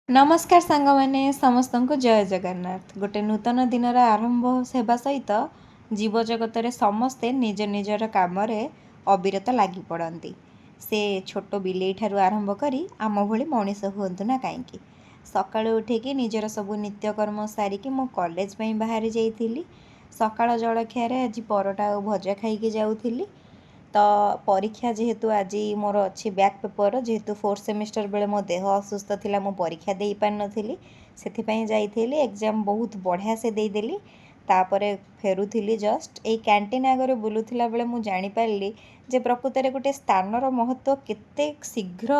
नमस्कार सांग मैंने समस्त को जय जगन्नाथ। गोटे नूतन दिन आरंभ होगा सहित जीवजगत समस्ते निज निजर कम अविरत लगी पड़ती। से छोट बिले ठारू आरंभ करी आम भली मनीष हूँ ना कहीं सका उठिकी निजर सब नित्यकर्म सारिकी मो कॉलेज बाहरी जाइली। सका जलखियार आज परोटा और भजा खाई जाऊली। तो परीक्षा जेहेतु आज मोर अच्छी बैक पेपर जेहेतु 4th सेमिस्टर बेले मो देह असुस्थ थिला मो परीक्षा दे पार नथिली सेथिपई जाइथिली एग्जाम बहुत बढ़िया से देदेली। तापरे फेरुथिली जस्ट ए कैंटीन आगे बुलूथिला बेले मु जानी पारली जे प्रकृत में गोटे स्थानर महत्व केते शीघ्र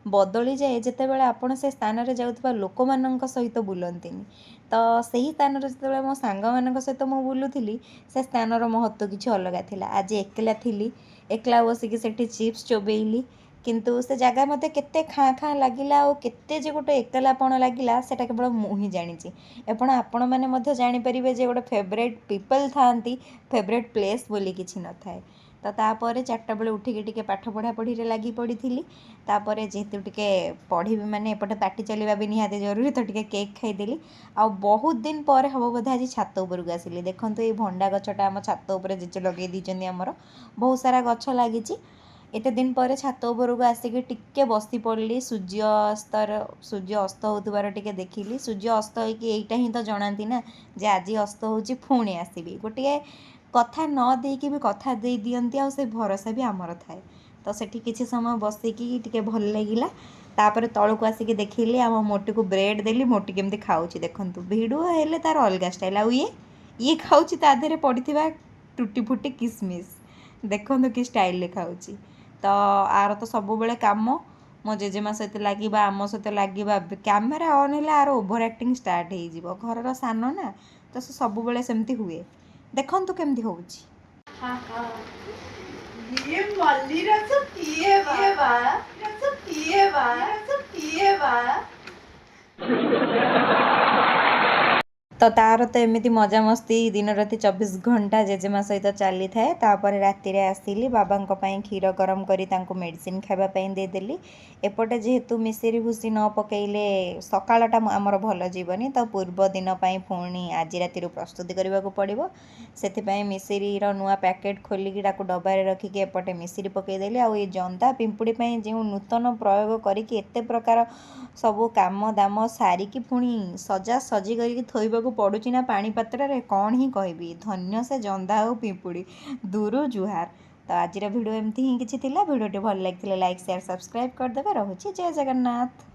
बदली जाए जेतेबेले आपण से स्थान रे जाउथबा लोक माननक सहित बुलंतिनी। तो सही स्थान जो मो सांग मान सहित मु बुलूथिली से स्थानर महत्व किसी अलग थिला। आज एकला थिली एकला बसिकी सेठी चिप्स चोबेइली किंतु से जगह मते केते खाँ खाँ लगिला और केते जे गोटे एकलापण लगिला सेटा केवल मु ही जानिची। एपण आपण माने मध्य जानि परिबे जे गोटे फेवरेट पीपल थांती फेवरेट प्लेस बोली किछि न थाए। तो तापर 4टा बेले उठिकी टिके पाठ पढ़ा पढ़ी रे लगी पड़ी थी। तापर जेहेतु टिके पढ़ी माने एपटे पार्टी चलवा भी निहाती जरूरी तो टिके केक खाईदेली। आ बहुत दिन पर हम बोधे आज छात उपरକୁ आसिली। देखंतु ये भंडा गछटा आम छात उपरे जेचे लगे दीचंदी हमर बहुत सारा गछ लागिची। एते दिन पर छात उपरକୁ आसिकी टिके बसी पड़ली सूर्य अस्त होतुबार टिके देखिली। सूर्य अस्त होइकी एइटा ही तो जणांती ना जे आज अस्त होची पुणी आसीबी। गोटे कथा न देकी भी कथा दे दियंती आ से भरोसा भी आमर थाए। तो सेठी किछि समय बसिकी टिके भल लागिला। तापर तळକୁ आसिकी देखिली आम मोटी को ब्रेड देली मोटी केमती खाऊची देखंतु भिडुओ हेले तार अलगा स्टाइल। आ ये खाऊची ता देहरे पड़िथिबा टूटी फुटी किसमिस देखंतु कि स्टाइल ले खाऊची। तो आर तो सब बेले काम मो जेजेमा सहित लगे आम सहित लगे कैमेरा ऑन है आर ओभर एक्टिंग स्टार्ट हो घर सान ना तो सब बेले सेमती हुए देखंतु केमती होउची। ये मल्ली रस किए बा तो तार तो एमती मजा मस्ती दिन राति 24 घंटा जेजेमा सहित चली थाए। तापर राति आसिली बाबा क्षीर गरम करी तांको मेडिसिन खावाई देदेली। एपटे जेहेतु मिसेरी भूसी न पकईले सकाळटा आमर भल जीवनी तो पूर्व दिन पुणी आज राति प्रस्तुति करने को पड़ो। से मिसेरीर नुआ पैकेट खोलिकी डबारे रखिकी एपटे मिसेरी पकईदेली। आ जंदा पिंपुड़ी जो नूतन प्रयोग करके एते प्रकार सबू काम दाम सारिकी पुणी सजा सजी करके थोइबाकू पड़ुची ना पानी पात्र रे कौन ही कहबी। धन्य से जंदा और पिंपुड़ी दूर जुहार। तो आज वीडियो एमती ही किछि थिला। वीडियोटी भल लगी लाइक शेयर सब्सक्राइब करदेवे। रहुछि जय जगन्नाथ।